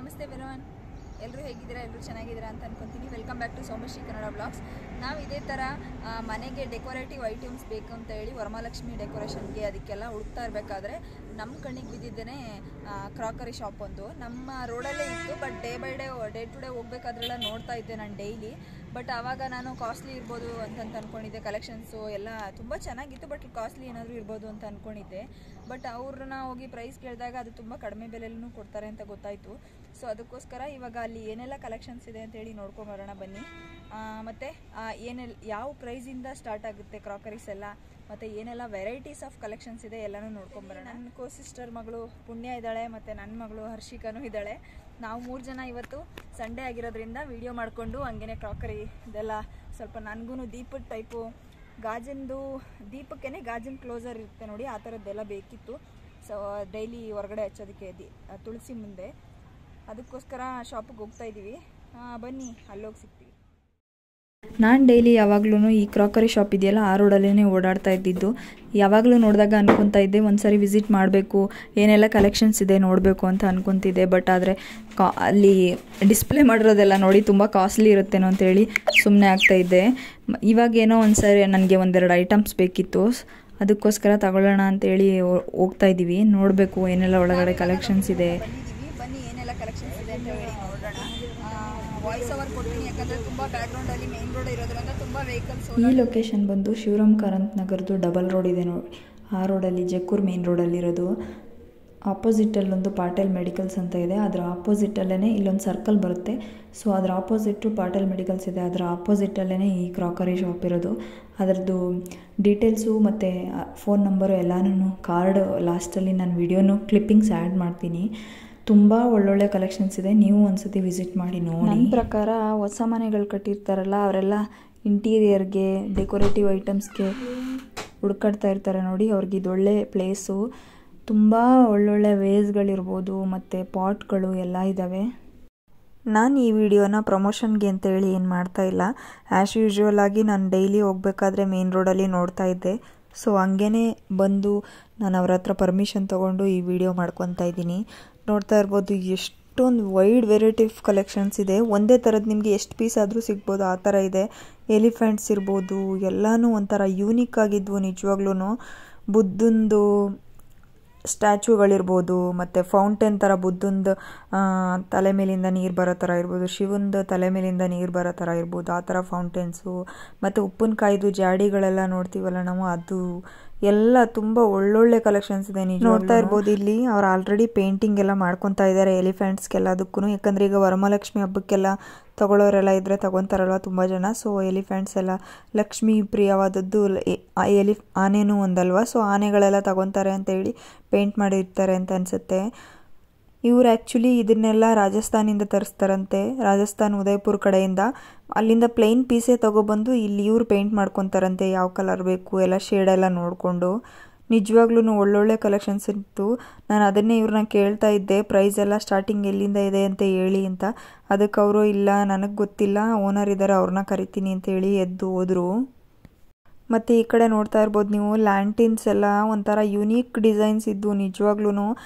ನಮಸ್ತೆ ಎವ್ರಿವನ್, ಎಲ್ಲರೂ ಹೇಗಿದ್ದೀರಾ? ಎಲ್ಲರೂ ಚೆನ್ನಾಗಿದ್ದೀರಾ ಅಂತ ಅನ್ಕೊಂತೀನಿ. Welcome back to Somashree Kannada blogs. ನಾವು ಇದೇ ಥರ ಮನೆಗೆ ಡೆಕೋರೇಟಿವ್ ಐಟಮ್ಸ್ ಬೇಕು ಅಂತ ಹೇಳಿ ವರಮಹಾಲಕ್ಷ್ಮಿ ಡೆಕೋರೇಷನ್ಗೆ ಅದಕ್ಕೆಲ್ಲ ಹುಡುಕ್ತಾ ಇರಬೇಕಾದ್ರೆ ನಮ್ಮ ಕಣ್ಣಿಗೆ ಬಿದ್ದಿದ್ದೇನೆ ಕ್ರಾಕರಿ ಶಾಪ್ ಒಂದು ನಮ್ಮ ರೋಡಲ್ಲೇ ಇತ್ತು. ಬಟ್ ಡೇ ಟು ಡೇ ಹೋಗ್ಬೇಕಾದ್ರೆಲ್ಲ ನೋಡ್ತಾ ಇದ್ದೆ ನಾನು ಡೈಲಿ. ಬಟ್ ಆವಾಗ ನಾನು ಕಾಸ್ಟ್ಲಿ ಇರ್ಬೋದು ಅಂತ ಅಂದ್ಕೊಂಡಿದ್ದೆ. ಕಲೆಕ್ಷನ್ಸು ಎಲ್ಲ ತುಂಬ ಚೆನ್ನಾಗಿತ್ತು, ಬಟ್ ಕಾಸ್ಟ್ಲಿ ಏನಾದರೂ ಇರ್ಬೋದು ಅಂತ ಅಂದ್ಕೊಂಡಿದ್ದೆ. ಬಟ್ ಅವ್ರನ್ನ ಹೋಗಿ ಪ್ರೈಸ್ ಕೇಳಿದಾಗ ಅದು ತುಂಬ ಕಡಿಮೆ ಬೆಲೆಯಲ್ಲೂ ಕೊಡ್ತಾರೆ ಅಂತ ಗೊತ್ತಾಯಿತು. ಸೊ ಅದಕ್ಕೋಸ್ಕರ ಇವಾಗ ಅಲ್ಲಿ ಏನೆಲ್ಲ ಕಲೆಕ್ಷನ್ಸ್ ಇದೆ ಅಂತೇಳಿ ನೋಡ್ಕೊಂಬರೋಣ ಬನ್ನಿ. ಮತ್ತು ಯಾವ ಪ್ರೈಸಿಂದ ಸ್ಟಾರ್ಟ್ ಆಗುತ್ತೆ ಕ್ರಾಕರೀಸ್ ಎಲ್ಲ, ಮತ್ತು ಏನೆಲ್ಲ ವೆರೈಟೀಸ್ ಆಫ್ ಕಲೆಕ್ಷನ್ಸ್ ಇದೆ ಎಲ್ಲನೂ ನೋಡ್ಕೊಂಬರೋಣ. ನನ್ನ ಕೋ ಸಿಸ್ಟರ್ ಮಗಳು ಪುಣ್ಯ ಇದ್ದಾಳೆ, ಮತ್ತು ನನ್ನ ಮಗಳು ಹರ್ಷಿಕಾನೂ ಇದ್ದಾಳೆ. ನಾವು 3 ಜನ ಇವತ್ತು ಸಂಡೇ ಆಗಿರೋದ್ರಿಂದ ವಿಡಿಯೋ ಮಾಡಿಕೊಂಡು ಹಂಗೇ ಕ್ರಾಕರಿ ಇದೆಲ್ಲ ಸ್ವಲ್ಪ ನನಗೂ ದೀಪದ ಟೈಪು ಗಾಜಿಂದು ದೀಪಕ್ಕೇ ಗಾಜಿನ ಕ್ಲೋಸರ್ ಇರುತ್ತೆ ನೋಡಿ, ಆ ಥರದ್ದೆಲ್ಲ ಬೇಕಿತ್ತು. ಸೊ ಡೈಲಿ ಹೊರಗಡೆ ಹಚ್ಚೋದಕ್ಕೆ ತುಳಸಿ ಮುಂದೆ, ಅದಕ್ಕೋಸ್ಕರ ಶಾಪಿಗೆ ಹೋಗ್ತಾ ಇದ್ದೀವಿ. ಬನ್ನಿ ಅಲ್ಲೋಗಿ ಸಿಗ್ತೀವಿ. ನಾನು ಡೈಲಿ ಯಾವಾಗ್ಲೂ ಈ ಕ್ರಾಕರಿ ಶಾಪ್ ಇದೆಯಲ್ಲ ಆ ರೋಡಲ್ಲೇ ಓಡಾಡ್ತಾ ಇದ್ದಿದ್ದು. ಯಾವಾಗಲೂ ನೋಡಿದಾಗ ಅನ್ಕೊತಾ ಇದ್ದೆ ಒಂದ್ಸರಿ ವಿಸಿಟ್ ಮಾಡಬೇಕು, ಏನೆಲ್ಲ ಕಲೆಕ್ಷನ್ಸ್ ಇದೆ ನೋಡಬೇಕು ಅಂತ ಅನ್ಕೊತಿದ್ದೆ. ಬಟ್ ಆದರೆ ಅಲ್ಲಿ ಡಿಸ್ಪ್ಲೇ ಮಾಡಿರೋದೆಲ್ಲ ನೋಡಿ ತುಂಬ ಕಾಸ್ಟ್ಲಿ ಇರುತ್ತೇನೋ ಅಂತೇಳಿ ಸುಮ್ಮನೆ ಆಗ್ತಾಯಿದ್ದೆ. ಇವಾಗೇನೋ ಒಂದ್ಸರಿ ನನಗೆ ಒಂದೆರಡು ಐಟಮ್ಸ್ ಬೇಕಿತ್ತು, ಅದಕ್ಕೋಸ್ಕರ ತಗೊಳ್ಳೋಣ ಅಂತೇಳಿ ಹೋಗ್ತಾ ಇದ್ದೀವಿ. ನೋಡಬೇಕು ಏನೆಲ್ಲ ಒಳಗಡೆ ಕಲೆಕ್ಷನ್ಸ್ ಇದೆ. ಬನ್ನಿ ಏನೆಲ್ಲ ಕಲೆಕ್ಷನ್ಸ್ ಇದೆ ಅಂತ ಹೇಳಿ ನೋಡೋಣ. ವಾಯ್ಸ್ ಓವರ್ ಕೊಡ್ತೀನಿ, ಯಾಕಂದರೆ ತುಂಬ ಬ್ಯಾಕ್ಗ್ರೌಂಡಲ್ಲಿ ಮೇನ್ ರೋಡ್ ಇರೋದ್ರಿಂದ ತುಂಬ ವೆಹಿಕಲ್ಸ್. ಈ ಲೊಕೇಶನ್ ಬಂದು ಶಿವರಾಮ್ ಕಾರಂತ್ ನಗರದ್ದು ಡಬಲ್ ರೋಡ್ ಇದೆ ನೋಡಿ, ಆ ರೋಡಲ್ಲಿ ಜಕ್ಕೂರ್ ಮೇನ್ ರೋಡಲ್ಲಿರೋದು. ಆಪೋಸಿಟಲ್ಲೊಂದು ಪಾಟೇಲ್ ಮೆಡಿಕಲ್ಸ್ ಅಂತ ಇದೆ, ಅದರ ಆಪೋಸಿಟಲ್ಲೇ ಇಲ್ಲೊಂದು ಸರ್ಕಲ್ ಬರುತ್ತೆ. ಸೊ ಅದರ ಆಪೋಸಿಟ್ಟು ಪಾಟೇಲ್ ಮೆಡಿಕಲ್ಸ್ ಇದೆ, ಅದರ ಆಪೋಸಿಟಲ್ಲೇ ಈ ಕ್ರಾಕರಿ ಶಾಪ್ ಇರೋದು. ಅದರದ್ದು ಡೀಟೇಲ್ಸು ಮತ್ತು ಫೋನ್ ನಂಬರು ಎಲ್ಲನೂ ಕಾರ್ಡ್ ಲಾಸ್ಟಲ್ಲಿ ನಾನು ವಿಡಿಯೋನು ಕ್ಲಿಪ್ಪಿಂಗ್ಸ್ ಆ್ಯಡ್ ಮಾಡ್ತೀನಿ. ತುಂಬ ಒಳ್ಳೊಳ್ಳೆ ಕಲೆಕ್ಷನ್ಸ್ ಇದೆ, ನೀವು ಒಂದ್ಸತಿ ವಿಸಿಟ್ ಮಾಡಿ ನೋಡಿ. ನನ್ನ ಪ್ರಕಾರ ಹೊಸ ಮನೆಗಳು ಕಟ್ಟಿರ್ತಾರಲ್ಲ ಅವರೆಲ್ಲ ಇಂಟೀರಿಯರ್ಗೆ ಡೆಕೋರೇಟಿವ್ ಐಟಮ್ಸ್ಗೆ ಹುಡ್ಕಾಡ್ತಾ ಇರ್ತಾರೆ ನೋಡಿ, ಅವ್ರಿಗೆ ಇದೊಳ್ಳೆ ಪ್ಲೇಸು. ತುಂಬ ಒಳ್ಳೊಳ್ಳೆ ವೇಸ್ಗಳಿರ್ಬೋದು ಮತ್ತು ಪಾಟ್ಗಳು ಎಲ್ಲ ಇದ್ದಾವೆ. ನಾನು ಈ ವಿಡಿಯೋನ ಪ್ರಮೋಷನ್ಗೆ ಅಂತೇಳಿ ಏನು ಮಾಡ್ತಾ ಇಲ್ಲ. ಆ್ಯಸ್ ಯೂಶ್ವಲ್ ಆಗಿ ನಾನು ಡೈಲಿ ಹೋಗ್ಬೇಕಾದ್ರೆ ಮೇನ್ ರೋಡಲ್ಲಿ ನೋಡ್ತಾ ಇದ್ದೆ. ಸೊ ಹಂಗೇ ಬಂದು ನಾನು ಅವ್ರ ಹತ್ರ ಪರ್ಮಿಷನ್ ತೊಗೊಂಡು ಈ ವಿಡಿಯೋ ಮಾಡ್ಕೊತಾ ಇದ್ದೀನಿ. ನೋಡ್ತಾ ಇರ್ಬೋದು ಎಷ್ಟೊಂದು ವೈಡ್ ವೆರೈಟಿ ಆಫ್ ಕಲೆಕ್ಷನ್ಸ್ ಇದೆ. ಒಂದೇ ಥರದ್ದು ನಿಮಗೆ ಎಷ್ಟು ಪೀಸ್ ಆದರೂ ಸಿಗ್ಬೋದು, ಆ ಥರ ಇದೆ. ಎಲಿಫೆಂಟ್ಸ್ ಇರ್ಬೋದು, ಎಲ್ಲನೂ ಒಂಥರ ಯೂನಿಕ್ ಆಗಿದ್ವು ನಿಜವಾಗ್ಲೂ. ಬುದ್ಧಂದು ಸ್ಟ್ಯಾಚ್ಯೂಗಳಿರ್ಬೋದು, ಮತ್ತು ಫೌಂಟೇನ್ ಥರ ಬುದ್ಧಂದು ತಲೆ ಮೇಲಿಂದ ನೀರು ಬರೋ ಥರ ಇರ್ಬೋದು, ಶಿವಂದು ತಲೆ ಮೇಲಿಂದ ನೀರು ಬರೋ ಥರ ಇರ್ಬೋದು, ಆ ಥರ ಫೌಂಟೇನ್ಸು. ಮತ್ತು ಉಪ್ಪಿನಕಾಯ್ದು ಜಾಡಿಗಳೆಲ್ಲ ನೋಡ್ತೀವಲ್ಲ ನಾವು, ಅದು ಎಲ್ಲ ತುಂಬ ಒಳ್ಳೊಳ್ಳೆ ಕಲೆಕ್ಷನ್ಸ್ ಇದೆ. ನೀವು ನೋಡ್ತಾ ಇರ್ಬೋದು ಇಲ್ಲಿ ಅವ್ರು ಆಲ್ರೆಡಿ ಪೇಂಟಿಂಗ್ ಎಲ್ಲ ಮಾಡ್ಕೊತಾ ಇದ್ದಾರೆ ಎಲಿಫೆಂಟ್ಸ್ಗೆಲ್ಲದಕ್ಕೂ. ಯಾಕಂದರೆ ಈಗ ವರಮಹಾಲಕ್ಷ್ಮಿ ಹಬ್ಬಕ್ಕೆಲ್ಲ ತಗೊಳ್ಳೋರೆಲ್ಲ ಇದ್ದರೆ ತಗೊತಾರಲ್ವ ತುಂಬ ಜನ. ಸೊ ಎಲಿಫೆಂಟ್ಸ್ ಎಲ್ಲ ಲಕ್ಷ್ಮೀ ಪ್ರಿಯವಾದದ್ದು ಆನೆನೂ ಒಂದಲ್ವ. ಸೊ ಆನೆಗಳೆಲ್ಲ ತಗೊತಾರೆ ಅಂತ ಹೇಳಿ ಪೇಂಟ್ ಮಾಡಿರ್ತಾರೆ ಅಂತ ಅನಿಸುತ್ತೆ. ಇವ್ರು ಆ್ಯಕ್ಚುಲಿ ಇದನ್ನೆಲ್ಲ ರಾಜಸ್ಥಾನಿಂದ ತರಿಸ್ತಾರಂತೆ, ರಾಜಸ್ಥಾನ್ ಉದಯ್ಪುರ್ ಕಡೆಯಿಂದ. ಅಲ್ಲಿಂದ ಪ್ಲೈನ್ ಪೀಸೇ ತೊಗೊಬಂದು ಇಲ್ಲಿ ಇವ್ರು ಪೇಂಟ್ ಮಾಡ್ಕೊತಾರಂತೆ, ಯಾವ ಕಲರ್ ಬೇಕು ಎಲ್ಲ ಶೇಡೆಲ್ಲ ನೋಡಿಕೊಂಡು. ನಿಜವಾಗ್ಲೂ ಒಳ್ಳೊಳ್ಳೆ ಕಲೆಕ್ಷನ್ಸ್ ಇತ್ತು. ನಾನು ಅದನ್ನೇ ಇವ್ರನ್ನ ಕೇಳ್ತಾ ಇದ್ದೆ, ಪ್ರೈಸ್ ಎಲ್ಲ ಸ್ಟಾರ್ಟಿಂಗ್ ಎಲ್ಲಿಂದ ಇದೆ ಅಂತ ಹೇಳಿ ಅಂತ. ಅದಕ್ಕೆ ಅವರು ಇಲ್ಲ ನನಗೆ ಗೊತ್ತಿಲ್ಲ, ಓನರ್ ಇದ್ದಾರೆ ಅವ್ರನ್ನ ಕರಿತೀನಿ ಅಂತ ಹೇಳಿ ಎದ್ದು ಹೋದರು. ಮತ್ತು ಈ ಕಡೆ ನೋಡ್ತಾ ಇರ್ಬೋದು ನೀವು ಲ್ಯಾಂಟಿನ್ಸ್ ಎಲ್ಲ ಒಂಥರ ಯುನೀಕ್ ಡಿಸೈನ್ಸ್ ಇದ್ದು. ನಿಜವಾಗ್ಲೂ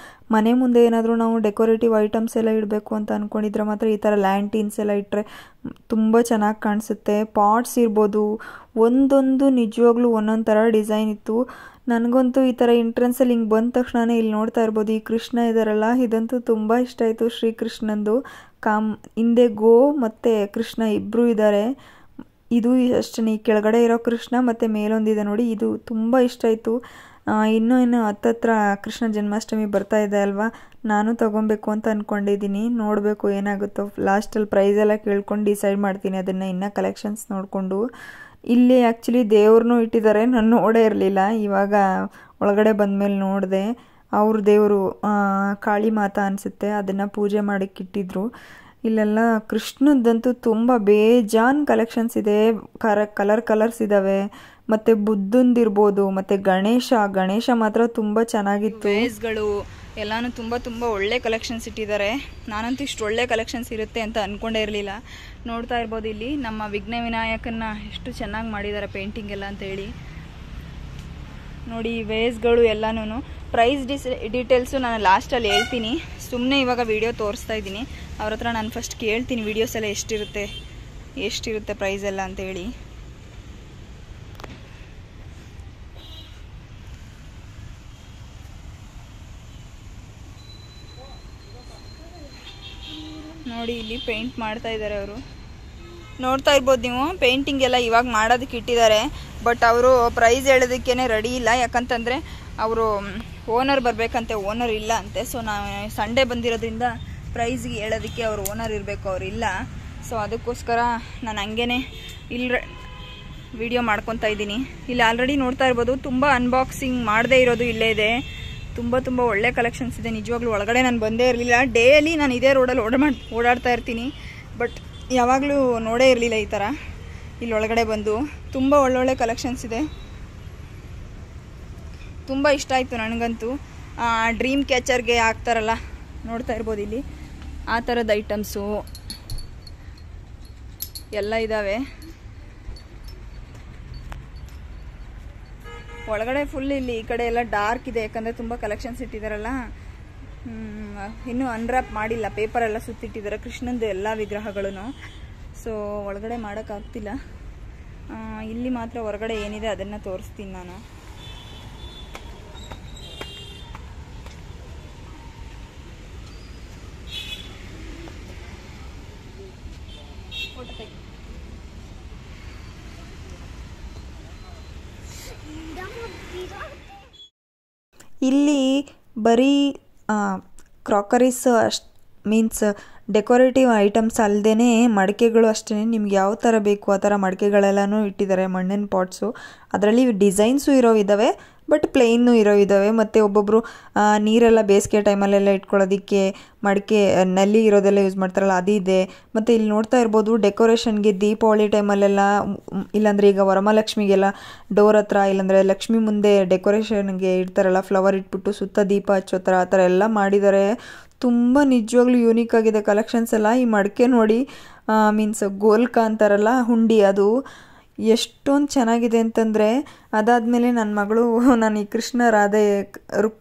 ಮನೆ ಮುಂದೆ ಏನಾದರೂ ನಾವು ಡೆಕೋರೇಟಿವ್ ಐಟಮ್ಸ್ ಎಲ್ಲ ಇಡಬೇಕು ಅಂತ ಅಂದ್ಕೊಂಡಿದ್ರೆ ಮಾತ್ರ ಈ ಥರ ಲ್ಯಾಂಟಿನ್ಸ್ ಎಲ್ಲ ಇಟ್ಟರೆ ತುಂಬ ಚೆನ್ನಾಗಿ ಕಾಣಿಸುತ್ತೆ. ಪಾಟ್ಸ್ ಇರ್ಬೋದು, ಒಂದೊಂದು ನಿಜವಾಗ್ಲೂ ಒಂದೊಂದು ಥರ ಡಿಸೈನ್ ಇತ್ತು. ನನಗಂತೂ ಈ ಥರ ಎಂಟ್ರೆನ್ಸಲ್ಲಿ ಹಿಂಗೆ ಬಂದ ತಕ್ಷಣವೇ ಇಲ್ಲಿ ನೋಡ್ತಾ ಇರ್ಬೋದು ಈ ಕೃಷ್ಣ ಇದ್ದಾರಲ್ಲ, ಇದಂತೂ ತುಂಬ ಇಷ್ಟ ಆಯಿತು. ಶ್ರೀಕೃಷ್ಣಂದು ಹಿಂದೆ ಗೋ ಮತ್ತು ಕೃಷ್ಣ ಇಬ್ಬರು ಇದ್ದಾರೆ. ಇದು ಅಷ್ಟೇ, ಈ ಕೆಳಗಡೆ ಇರೋ ಕೃಷ್ಣ ಮತ್ತು ಮೇಲೊಂದಿದೆ ನೋಡಿ, ಇದು ತುಂಬ ಇಷ್ಟ ಆಯಿತು. ಇನ್ನೂ ಹತ್ತತ್ರ ಕೃಷ್ಣ ಜನ್ಮಾಷ್ಟಮಿ ಬರ್ತಾ ಇದೆ ಅಲ್ವಾ, ನಾನು ತೊಗೊಬೇಕು ಅಂತ ಅಂದ್ಕೊಂಡಿದ್ದೀನಿ. ನೋಡಬೇಕು ಏನಾಗುತ್ತೋ, ಲಾಸ್ಟಲ್ಲಿ ಪ್ರೈಸ್ ಎಲ್ಲ ಕೇಳ್ಕೊಂಡು ಡಿಸೈಡ್ ಮಾಡ್ತೀನಿ ಅದನ್ನು ಇನ್ನೂ ಕಲೆಕ್ಷನ್ಸ್ ನೋಡಿಕೊಂಡು. ಇಲ್ಲಿ ಆ್ಯಕ್ಚುಲಿ ದೇವ್ರನ್ನೂ ಇಟ್ಟಿದ್ದಾರೆ, ನಾನು ನೋಡೇ ಇರಲಿಲ್ಲ. ಇವಾಗ ಒಳಗಡೆ ಬಂದಮೇಲೆ ನೋಡಿದೆ. ಅವ್ರ ದೇವರು ಕಾಳಿ ಮಾತಾ ಅನಿಸುತ್ತೆ, ಅದನ್ನು ಪೂಜೆ ಮಾಡೋಕ್ಕಿಟ್ಟಿದ್ರು. ಇಲ್ಲೆಲ್ಲ ಕೃಷ್ಣದ್ದಂತೂ ತುಂಬ ಬೇಜಾನ್ ಕಲೆಕ್ಷನ್ಸ್ ಇದೆ, ಕಲರ್ಸ್ ಇದ್ದಾವೆ. ಮತ್ತು ಬುದ್ಧಂದಿರ್ಬೋದು, ಮತ್ತು ಗಣೇಶ ಮಾತ್ರ ತುಂಬ ಚೆನ್ನಾಗಿತ್ತು. ವೇಸ್ಗಳು ಎಲ್ಲನೂ ತುಂಬ ಒಳ್ಳೆ ಕಲೆಕ್ಷನ್ಸ್ ಇಟ್ಟಿದ್ದಾರೆ. ನಾನಂತೂ ಇಷ್ಟು ಒಳ್ಳೆ ಕಲೆಕ್ಷನ್ಸ್ ಇರುತ್ತೆ ಅಂತ ಅಂದ್ಕೊಂಡೇ ಇರಲಿಲ್ಲ. ನೋಡ್ತಾ ಇರ್ಬೋದು ಇಲ್ಲಿ ನಮ್ಮ ವಿಘ್ನ ವಿನಾಯಕನ ಎಷ್ಟು ಚೆನ್ನಾಗಿ ಮಾಡಿದ್ದಾರೆ ಪೇಂಟಿಂಗ್ ಎಲ್ಲ ಅಂತ ಹೇಳಿ. ನೋಡಿ ವೇಸ್ಗಳು ಎಲ್ಲನೂ. ಪ್ರೈಸ್ ಡೀಟೇಲ್ಸು ನಾನು ಲಾಸ್ಟಲ್ಲಿ ಹೇಳ್ತೀನಿ. ಸುಮ್ಮನೆ ಇವಾಗ ವಿಡಿಯೋ ತೋರಿಸ್ತಾ ಇದ್ದೀನಿ. ಅವ್ರ ಹತ್ರ ನಾನು ಫಸ್ಟ್ ಕೇಳ್ತೀನಿ ವಿಡಿಯೋಸ್ ಎಲ್ಲ ಎಷ್ಟಿರುತ್ತೆ ಪ್ರೈಸ್ ಎಲ್ಲ ಅಂತೇಳಿ. ನೋಡಿ ಇಲ್ಲಿ ಪೇಂಟ್ ಮಾಡ್ತಾ ಇದ್ದಾರೆ ಅವರು. ನೋಡ್ತಾ ಇರ್ಬೋದು ನೀವು, ಪೇಂಟಿಂಗ್ ಎಲ್ಲ ಇವಾಗ ಮಾಡೋದಕ್ಕೆ ಇಟ್ಟಿದ್ದಾರೆ. ಬಟ್ ಅವರು ಪ್ರೈಸ್ ಹೇಳೋದಕ್ಕೇ ರೆಡಿ ಇಲ್ಲ. ಯಾಕಂತಂದರೆ ಅವರು ಓನರ್ ಬರಬೇಕಂತೆ, ಓನರ್ ಇಲ್ಲ ಅಂತೆ. ಸೊ ನಾವು ಸಂಡೇ ಬಂದಿರೋದ್ರಿಂದ ಪ್ರೈಸ್ಗೆ ಹೇಳೋದಕ್ಕೆ ಅವರು ಓನರ್ ಇರಬೇಕು, ಅವ್ರು ಇಲ್ಲ. ಸೊ ಅದಕ್ಕೋಸ್ಕರ ನಾನು ಹಂಗೇ ಇಲ್ಲಿ ವಿಡಿಯೋ ಮಾಡ್ಕೊತಾ ಇದ್ದೀನಿ. ಇಲ್ಲಿ ಆಲ್ರೆಡಿ ನೋಡ್ತಾ ಇರ್ಬೋದು, ತುಂಬ ಅನ್ಬಾಕ್ಸಿಂಗ್ ಮಾಡದೇ ಇರೋದು ಇಲ್ಲೇ ಇದೆ. ತುಂಬ ಒಳ್ಳೆ ಕಲೆಕ್ಷನ್ಸ್ ಇದೆ ನಿಜವಾಗ್ಲೂ. ಒಳಗಡೆ ನಾನು ಬಂದೇ ಇರಲಿಲ್ಲ. ಡೈಲಿ ನಾನು ಇದೇ ರೋಡಲ್ಲಿ ಓಡಾಡ್ತಾ ಇರ್ತೀನಿ. ಬಟ್ ಯಾವಾಗಲೂ ನೋಡೇ ಇರಲಿಲ್ಲ ಈ ಥರ. ಇಲ್ಲಿ ಒಳಗಡೆ ಬಂದು ತುಂಬ ಒಳ್ಳೊಳ್ಳೆ ಕಲೆಕ್ಷನ್ಸ್ ಇದೆ. ತುಂಬ ಇಷ್ಟ ಆಯಿತು ನನಗಂತೂ. ಡ್ರೀಮ್ ಕ್ಯಾಚರ್ಗೆ ಹಾಕ್ತಾರಲ್ಲ, ನೋಡ್ತಾ ಇರ್ಬೋದು ಇಲ್ಲಿ ಆ ಥರದ ಐಟಮ್ಸು ಎಲ್ಲ ಇದ್ದಾವೆ. ಒಳಗಡೆ ಫುಲ್ ಇಲ್ಲಿ ಈ ಕಡೆ ಎಲ್ಲ ಡಾರ್ಕ್ ಇದೆ, ಯಾಕಂದರೆ ತುಂಬ ಕಲೆಕ್ಷನ್ಸ್ ಇಟ್ಟಿದ್ದಾರಲ್ಲ. ಇನ್ನೂ ಅನ್ರ್ಯಾಪ್ ಮಾಡಿಲ್ಲ, ಪೇಪರೆಲ್ಲ ಸುತ್ತಿಟ್ಟಿದ್ದಾರೆ ಕೃಷ್ಣಂದು ಎಲ್ಲ ವಿಗ್ರಹಗಳೂ. ಸೊ ಒಳಗಡೆ ಮಾಡೋಕ್ಕಾಗ್ತಿಲ್ಲ. ಇಲ್ಲಿ ಮಾತ್ರ ಹೊರಗಡೆ ಏನಿದೆ ಅದನ್ನು ತೋರಿಸ್ತೀನಿ ನಾನು. ಇಲ್ಲಿ ಬರೀ ಕ್ರಾಕರೀಸ್ ಮೀನ್ಸ್ ಡೆಕೋರೇಟಿವ್ ಐಟಮ್ಸ್ ಅಲ್ಲದೇ ಮಡಿಕೆಗಳು ಅಷ್ಟೇ. ನಿಮ್ಗೆ ಯಾವ ಥರ ಬೇಕು ಆ ಥರ ಮಡಿಕೆಗಳೆಲ್ಲನೂ ಇಟ್ಟಿದ್ದಾರೆ. ಮಣ್ಣಿನ ಪಾಟ್ಸು, ಅದರಲ್ಲಿ ಡಿಸೈನ್ಸು ಇರೋ ಇದ್ದಾವೆ, ಬಟ್ ಪ್ಲೇನ್ನು ಇರೋ ಇದ್ದಾವೆ. ಮತ್ತು ಒಬ್ಬೊಬ್ಬರು ನೀರೆಲ್ಲ ಬೇಸಿಗೆ ಟೈಮಲ್ಲೆಲ್ಲ ಇಟ್ಕೊಳ್ಳೋದಕ್ಕೆ ಮಡಿಕೆ ನಲ್ಲಿ ಇರೋದೆಲ್ಲ ಯೂಸ್ ಮಾಡ್ತಾರಲ್ಲ ಅದು ಇದೆ. ಮತ್ತು ಇಲ್ಲಿ ನೋಡ್ತಾ ಇರ್ಬೋದು ಡೆಕೋರೇಷನ್ಗೆ ದೀಪಾವಳಿ ಟೈಮಲ್ಲೆಲ್ಲ, ಇಲ್ಲಾಂದರೆ ಈಗ ವರಮಹಾಲಕ್ಷ್ಮಿಗೆಲ್ಲ ಡೋರ್ ಹತ್ರ ಇಲ್ಲಾಂದರೆ ಲಕ್ಷ್ಮಿ ಮುಂದೆ ಡೆಕೋರೇಷನ್ಗೆ ಇಡ್ತಾರಲ್ಲ, ಫ್ಲವರ್ ಇಟ್ಬಿಟ್ಟು ಸುತ್ತ ದೀಪ ಹಚ್ಚೋ ಥರ ಆ ಥರ ಎಲ್ಲ ಮಾಡಿದ್ದಾರೆ. ತುಂಬ ನಿಜವಾಗ್ಲೂ ಯೂನಿಕ್ ಆಗಿದೆ ಕಲೆಕ್ಷನ್ಸ್ ಎಲ್ಲ. ಈ ಮಡಿಕೆ ನೋಡಿ, ಮೀನ್ಸ್ ಗೋಲ್ಕ ಅಂತಾರಲ್ಲ ಹುಂಡಿ, ಅದು ಎಷ್ಟೊಂದು ಚೆನ್ನಾಗಿದೆ ಅಂತಂದರೆ. ಅದಾದಮೇಲೆ ನನ್ನ ಮಗಳು ನಾನು ಈ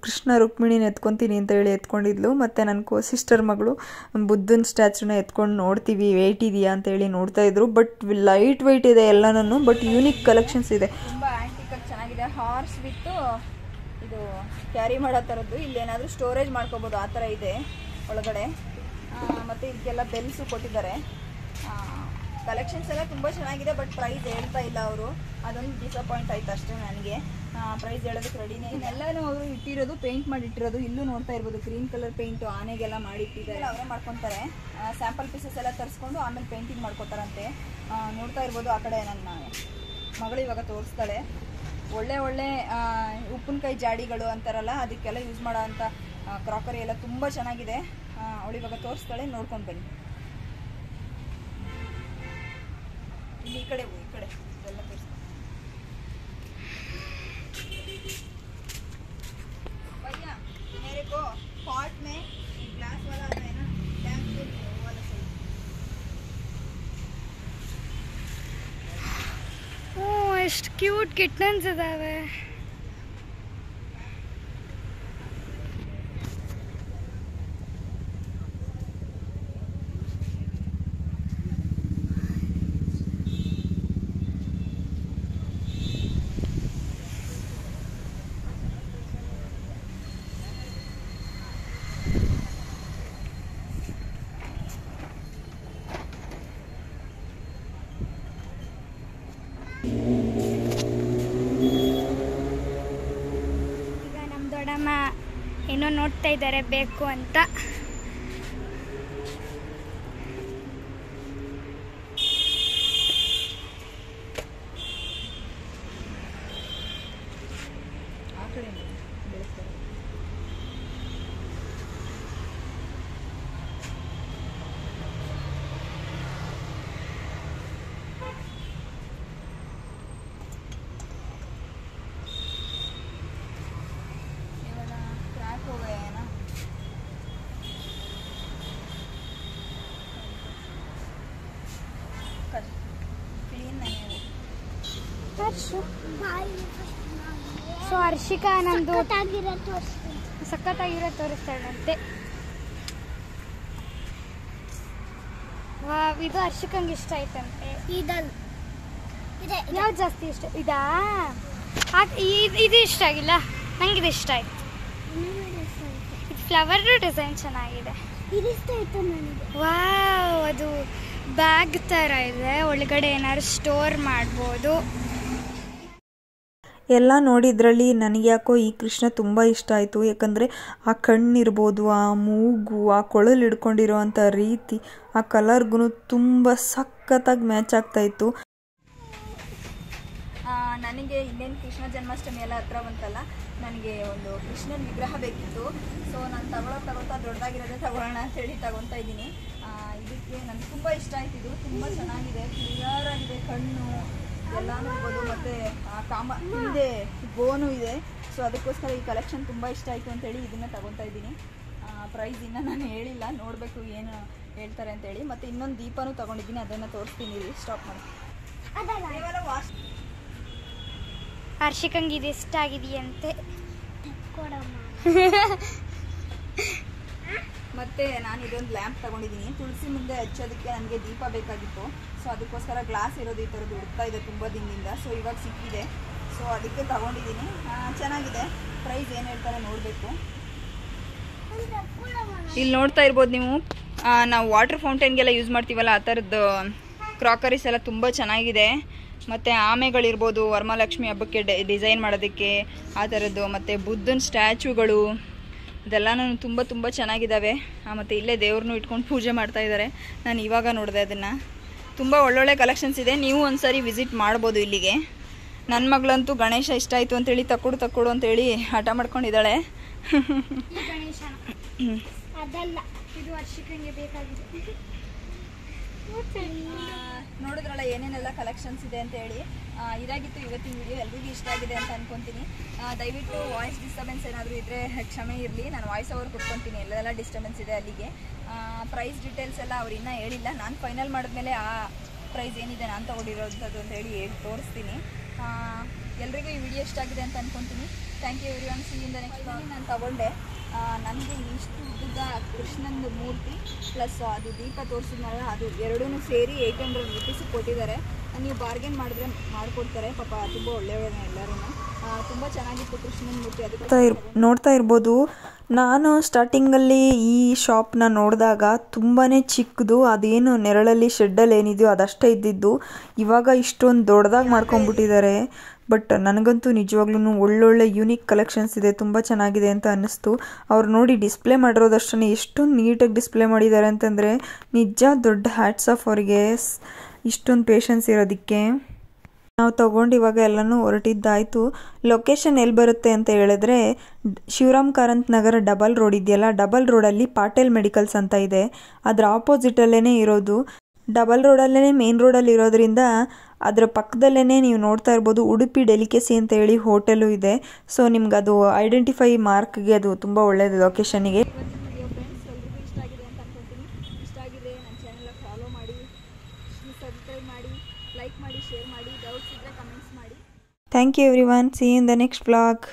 ಕೃಷ್ಣ ರುಕ್ಮಿಣಿನ ಎತ್ಕೊತೀನಿ ಅಂತ ಹೇಳಿ ಎತ್ಕೊಂಡಿದ್ಲು. ಮತ್ತು ನನ್ನ ಸಿಸ್ಟರ್ ಮಗಳು ಬುದ್ಧನ ಸ್ಟ್ಯಾಚುನ ಎತ್ಕೊಂಡು ನೋಡ್ತೀವಿ ವೆಯ್ಟ್ ಇದೆಯಾ ಅಂತೇಳಿ ನೋಡ್ತಾಯಿದ್ರು. ಬಟ್ ಲೈಟ್ ವೆಯ್ಟ್ ಇದೆ ಎಲ್ಲನೂ, ಬಟ್ ಯೂನಿಕ್ ಕಲೆಕ್ಷನ್ಸ್ ಇದೆ. ತುಂಬ ಆ್ಯಂಟಿಕಾಗಿ ಚೆನ್ನಾಗಿದೆ. ಹಾರ್ಸ್ ಬಿಟ್ಟು ಇದು ಕ್ಯಾರಿ ಮಾಡೋ ಥರದ್ದು. ಇಲ್ಲೇನಾದರೂ ಸ್ಟೋರೇಜ್ ಮಾಡ್ಕೋಬೋದು ಆ ಥರ ಇದೆ ಒಳಗಡೆ. ಮತ್ತು ಇದಕ್ಕೆಲ್ಲ ಬೆಲ್ಸು ಕೊಟ್ಟಿದ್ದಾರೆ. ಕಲೆಕ್ಷನ್ಸ್ ಎಲ್ಲ ತುಂಬ ಚೆನ್ನಾಗಿದೆ. ಬಟ್ ಪ್ರೈಸ್ ಹೇಳ್ತಾ ಇಲ್ಲ ಅವರು, ಅದೊಂದು ಡಿಸಪಾಯಿಂಟ್ ಆಯ್ತು ಅಷ್ಟೇ ನನಗೆ. ಪ್ರೈಸ್ ಹೇಳೋದಕ್ಕೆ ರೆಡಿನೇ. ಇನ್ನೆಲ್ಲನೂ ಅವರು ಇಟ್ಟಿರೋದು ಪೇಂಟ್ ಮಾಡಿ ಇಟ್ಟಿರೋದು. ಇಲ್ಲೂ ನೋಡ್ತಾ ಇರ್ಬೋದು ಗ್ರೀನ್ ಕಲರ್ ಪೇಂಟು ಆನೆಗೆಲ್ಲ ಮಾಡಿ ಇಟ್ಟಿದ್ದಾರೆ. ಅವರೇ ಮಾಡ್ಕೊತಾರೆ. ಸ್ಯಾಂಪಲ್ ಪೀಸಸ್ ಎಲ್ಲ ತರಿಸ್ಕೊಂಡು ಆಮೇಲೆ ಪೇಂಟಿಂಗ್ ಮಾಡ್ಕೊತಾರಂತೆ. ನೋಡ್ತಾ ಇರ್ಬೋದು ಆ ಕಡೆ ನನ್ನ ಮಗಳು ಇವಾಗ ತೋರಿಸ್ತಾಳೆ. ಒಳ್ಳೆ ಉಪ್ಪಿನಕಾಯಿ ಜಾಡಿಗಳು ಅಂತಾರಲ್ಲ, ಅದಕ್ಕೆಲ್ಲ ಯೂಸ್ ಮಾಡೋ ಅಂಥ ಕ್ರಾಕರಿ ಎಲ್ಲ ತುಂಬ ಚೆನ್ನಾಗಿದೆ. ಅವಳು ಇವಾಗ ತೋರಿಸ್ತಾಳೆ, ನೋಡ್ಕೊಂಡು ಬನ್ನಿ. ಇಲ್ಲಿ ಈ ಕಡೆ ಎಲ್ಲ ತೋರಿಸ್ತಾಳೆ. भैया मेरे को पॉट में ग्लास वाला आता है ना, टैंक के वाला चाहिए. ಓ ಎಷ್ಟು ಕ್ಯೂಟ್ ಕಿಟ್ಟನ್ಸ್ ಇದಾವೆ. ಏನೋ ನೋಡ್ತಾ ಇದ್ದಾರೆ ಬೇಕು ಅಂತ. ಸೊ ಹರ್ಷಿಕಾ ನಂದು ಸಖತ್ತಾಗಿರೋ ತೋರಿಸ್ತಾಳಂತೆ. ಇದು ಹರ್ಷಿಕಂಗೆ ಇಷ್ಟ ಆಯ್ತಂತೆ. ಯಾವ್ದು ಜಾಸ್ತಿ ಇಷ್ಟ? ಇದಾ? ಇದು ಇಷ್ಟ ಆಗಿಲ್ಲ, ನಂಗೆ ಇದು ಇಷ್ಟ ಆಯ್ತು. ಇದು ಫ್ಲವರ್ ಡಿಸೈನ್ ಚೆನ್ನಾಗಿದೆ. ವಾವ್, ಅದು ಬ್ಯಾಗ್ ಥರ ಇದೆ, ಒಳಗಡೆ ಏನಾದ್ರು ಸ್ಟೋರ್ ಮಾಡ್ಬೋದು. ಎಲ್ಲ ನೋಡಿದ್ರಲ್ಲಿ ನನಗೆ ಯಾಕೋ ಈ ಕೃಷ್ಣ ತುಂಬ ಇಷ್ಟ ಆಯಿತು. ಯಾಕಂದರೆ ಆ ಕಣ್ಣಿರ್ಬೋದು, ಆ ಮೂಗು, ಆ ಕೊಳಲು ಹಿಡ್ಕೊಂಡಿರೋವಂಥ ರೀತಿ, ಆ ಕಲರ್ಗೂ ತುಂಬ ಸಖತ್ತಾಗಿ ಮ್ಯಾಚ್ ಆಗ್ತಾಯಿತ್ತು. ನನಗೆ ಇನ್ನೇನು ಕೃಷ್ಣ ಜನ್ಮಾಷ್ಟಮಿ ಎಲ್ಲ ಹತ್ರ ಬಂತಲ್ಲ, ನನಗೆ ಒಂದು ಕೃಷ್ಣನ ವಿಗ್ರಹ ಬೇಕಿತ್ತು. ಸೊ ನಾನು ತಗೊಳ್ತಾ ದೊಡ್ಡದಾಗಿರೋದೇ ತಗೊಳ್ಳೋಣ ಅಂತೇಳಿ ತಗೊತಾ ಇದ್ದೀನಿ. ಇದಕ್ಕೆ ನನಗೆ ತುಂಬ ಇಷ್ಟ ಆಯ್ತು. ಇದು ತುಂಬ ಚೆನ್ನಾಗಿದೆ, ಕ್ಲಿಯರ್ ಆಗಿದೆ, ಕಣ್ಣು ಎಲ್ಲಾನು ಇರ್ಬೋದು, ಮತ್ತು ಹಿಂದೆ ಬೋನು ಇದೆ. ಸೊ ಅದಕ್ಕೋಸ್ಕರ ಈ ಕಲೆಕ್ಷನ್ ತುಂಬ ಇಷ್ಟ ಆಯಿತು ಅಂತೇಳಿ ಇದನ್ನು ತಗೊತಾ ಇದ್ದೀನಿ. ಪ್ರೈಸ್ ಇನ್ನೂ ನಾನು ಹೇಳಿಲ್ಲ, ನೋಡಬೇಕು ಏನು ಹೇಳ್ತಾರೆ ಅಂತೇಳಿ. ಮತ್ತು ಇನ್ನೊಂದು ದೀಪನೂ ತೊಗೊಂಡಿದ್ದೀನಿ, ಅದನ್ನು ತೋರಿಸ್ತೀನಿ. ಸ್ಟಾಪ್ ಮಾಡಿ. ಹರ್ಷಿಕಂಗೆ ಇದು ಇಷ್ಟ ಆಗಿದೆಯಂತೆ. ಮತ್ತು ನಾನು ಇದೊಂದು ಲ್ಯಾಂಪ್ ತೊಗೊಂಡಿದ್ದೀನಿ, ತುಳಸಿ ಮುಂದೆ ಹಚ್ಚೋದಕ್ಕೆ. ನನಗೆ ದೀಪ ಬೇಕಾಗಿತ್ತು, ಸೊ ಅದಕ್ಕೋಸ್ಕರ ಗ್ಲಾಸ್ ಇರೋದು ಈ ಥರದ್ದು ಹುಡುಕ್ತಾ ಇದೆ ತುಂಬ ದಿನದಿಂದ. ಸೊ ಇವಾಗ ಸಿಕ್ಕಿದೆ, ಸೊ ಅದಕ್ಕೆ ತೊಗೊಂಡಿದ್ದೀನಿ. ಚೆನ್ನಾಗಿದೆ. ಪ್ರೈಸ್ ಏನು ಹೇಳ್ತಾರೆ ನೋಡಬೇಕು. ಇಲ್ಲಿ ನೋಡ್ತಾ ಇರ್ಬೋದು ನೀವು, ನಾವು ವಾಟರ್ ಫೌಂಟೇನ್ಗೆಲ್ಲ ಯೂಸ್ ಮಾಡ್ತೀವಲ್ಲ, ಆ ಥರದ್ದು ಕ್ರಾಕರೀಸ್ ಎಲ್ಲ ತುಂಬ ಚೆನ್ನಾಗಿದೆ. ಮತ್ತು ಆಮೆಗಳಿರ್ಬೋದು, ವರಮಹಾಲಕ್ಷ್ಮಿ ಹಬ್ಬಕ್ಕೆ ಡಿಸೈನ್ ಮಾಡೋದಕ್ಕೆ ಆ ಥರದ್ದು. ಮತ್ತು ಬುದ್ಧನ ಸ್ಟ್ಯಾಚ್ಯೂಗಳು ಇದೆಲ್ಲನೂ ತುಂಬ ಚೆನ್ನಾಗಿದ್ದಾವೆ. ಮತ್ತು ಇಲ್ಲೇ ದೇವ್ರನ್ನೂ ಇಟ್ಕೊಂಡು ಪೂಜೆ ಮಾಡ್ತಾಯಿದ್ದಾರೆ. ನಾನು ಇವಾಗ ನೋಡಿದೆ ಅದನ್ನು. ತುಂಬ ಒಳ್ಳೊಳ್ಳೆ ಕಲೆಕ್ಷನ್ಸ್ ಇದೆ, ನೀವು ಒಂದ್ಸರಿ ವಿಸಿಟ್ ಮಾಡ್ಬೋದು ಇಲ್ಲಿಗೆ. ನನ್ನ ಮಗಳಂತೂ ಗಣೇಶ ಇಷ್ಟ ಆಯಿತು ಅಂತೇಳಿ ತಕ್ಕೊಡು ಅಂತೇಳಿ ಹಠ ಮಾಡ್ಕೊಂಡಿದ್ದಾಳೆ. ನೋಡಿದ್ರಲ್ಲ ಏನೇನೆಲ್ಲ ಕಲೆಕ್ಷನ್ಸ್ ಇದೆ ಅಂತ ಹೇಳಿ. ಇದಾಗಿತ್ತು ಇವತ್ತಿನ ವಿಡಿಯೋ. ಎಲ್ರಿಗೂ ಇಷ್ಟ ಆಗಿದೆ ಅಂತ ಅನ್ಕೊತೀನಿ. ದಯವಿಟ್ಟು ವಾಯ್ಸ್ ಡಿಸ್ಟರ್ಬೆನ್ಸ್ ಏನಾದರೂ ಇದ್ದರೆ ಕ್ಷಮೆ ಇರಲಿ. ನಾನು ವಾಯ್ಸ್ ಓವರ್ ಕೊಟ್ಕೊತೀನಿ, ಎಲ್ಲೆಲ್ಲ ಡಿಸ್ಟರ್ಬೆನ್ಸ್ ಇದೆ ಅಲ್ಲಿಗೆ. ಪ್ರೈಸ್ ಡೀಟೇಲ್ಸ್ ಎಲ್ಲ ಅವ್ರು ಇನ್ನೂ ಹೇಳಿಲ್ಲ. ನಾನು ಫೈನಲ್ ಮಾಡಿದ್ಮೇಲೆ ಆ ಪ್ರೈಸ್ ಏನಿದೆ ನಾನು ತೊಗೊಂಡಿರೋಂಥದ್ದು ಅಂತ ಹೇಳಿ ತೋರಿಸ್ತೀನಿ. ಎಲ್ರಿಗೂ ಈ ವಿಡಿಯೋ ಇಷ್ಟ ಆಗಿದೆ ಅಂತ ಅನ್ಕೊತೀನಿ. Thank you everyone. See in the next video. ನಾನು ತೊಗೊಂಡೆ. ನನಗೆ ಇಷ್ಟು ಉದ್ದ ಕೃಷ್ಣಂದು ಮೂರ್ತಿ ಪ್ಲಸ್ ಅದು ದೀಪ ತೋರಿಸಿದ್ನಲ್ಲ, ಅದು ಎರಡೂ ಸೇರಿ 800 ರೂಪೀಸ್ ಕೊಟ್ಟಿದ್ದಾರೆ. ನೀವು ಬಾರ್ಗೇನ್ ಮಾಡಿದ್ರೆ ಮಾಡಿಕೊಡ್ತಾರೆ. ಪಾಪ ತುಂಬ ಒಳ್ಳೆಯವರೇ ಎಲ್ಲರೂ. ತುಂಬ ಚೆನ್ನಾಗಿತ್ತು ಕೃಷ್ಣನ ಮೂರ್ತಿ. ಅದಕ್ಕೆ ನೋಡ್ತಾ ಇರ್ಬೋದು, ನಾನು ಸ್ಟಾರ್ಟಿಂಗಲ್ಲಿ ಈ ಶಾಪ್ನ ನೋಡಿದಾಗ ತುಂಬಾ ಚಿಕ್ಕದು, ಅದೇನು ನೆರಳಲ್ಲಿ ಶೆಡ್ಡಲ್ಲಿ ಏನಿದೆಯೋ ಅದಷ್ಟೇ ಇದ್ದಿದ್ದು. ಇವಾಗ ಇಷ್ಟೊಂದು ದೊಡ್ಡದಾಗಿ ಮಾಡ್ಕೊಂಡ್ಬಿಟ್ಟಿದ್ದಾರೆ. ಬಟ್ ನನಗಂತೂ ನಿಜವಾಗ್ಲೂ ಒಳ್ಳೊಳ್ಳೆ ಯೂನಿಕ್ ಕಲೆಕ್ಷನ್ಸ್ ಇದೆ, ತುಂಬ ಚೆನ್ನಾಗಿದೆ ಅಂತ ಅನ್ನಿಸ್ತು. ಅವ್ರು ನೋಡಿ ಡಿಸ್ಪ್ಲೇ ಮಾಡಿರೋದಷ್ಟೇ ಎಷ್ಟೊಂದು ನೀಟಾಗಿ ಡಿಸ್ಪ್ಲೇ ಮಾಡಿದ್ದಾರೆ ಅಂತಂದರೆ ನಿಜ ದೊಡ್ಡ ಹ್ಯಾಟ್ಸ್ ಆಫ್ ಅವರಿಗೆ, ಇಷ್ಟೊಂದು ಪೇಷನ್ಸ್ ಇರೋದಕ್ಕೆ. ನಾವು ತೊಗೊಂಡು ಇವಾಗ ಎಲ್ಲನೂ ಹೊರಟಿದ್ದಾಯಿತು. ಲೊಕೇಶನ್ ಎಲ್ಲಿ ಬರುತ್ತೆ ಅಂತ ಹೇಳಿದ್ರೆ, ಶಿವರಾಮ್ ಕಾರಂತ್ ನಗರ ಡಬಲ್ ರೋಡ್ ಇದೆಯಲ್ಲ, ಡಬಲ್ ರೋಡಲ್ಲಿ ಪಾಟೇಲ್ ಮೆಡಿಕಲ್ಸ್ ಅಂತ ಇದೆ, ಅದರ ಆಪೋಸಿಟಲ್ಲೇ ಇರೋದು. ಡಬಲ್ ರೋಡಲ್ಲೇ ಮೇನ್ ರೋಡಲ್ಲಿ ಇರೋದ್ರಿಂದ ಅದರ ಪಕ್ಕದಲ್ಲೇ ನೀವು ನೋಡ್ತಾ ಇರ್ಬೋದು ಉಡುಪಿ ಡೆಲಿಕೇಸಿ ಅಂತ ಹೇಳಿ ಹೋಟೆಲು ಇದೆ. ಸೊ ನಿಮ್ಗೆ ಅದು ಐಡೆಂಟಿಫೈ ಮಾರ್ಕ್ಗೆ ಅದು ತುಂಬ ಒಳ್ಳೆಯದು ಲೊಕೇಶನಿಗೆ. ಇಷ್ಟ ಆಗಿದೆ ಅಂತ ಅನ್ಕೊತೀನಿ. ಇಷ್ಟ ಆಗಿದೆ ನನ್ನ ಚಾನೆಲ್ನ ಫಾಲೋ ಮಾಡಿ, ಸಬ್ಸ್ಕ್ರೈಬ್ ಮಾಡಿ, ಲೈಕ್ ಮಾಡಿ, ಶೇರ್ ಮಾಡಿ. ಡೌಟ್ಸ್ ಇದ್ದರೆ ಕಮೆಂಟ್ಸ್ ಮಾಡಿ. Thank you everyone. See you in the next vlog.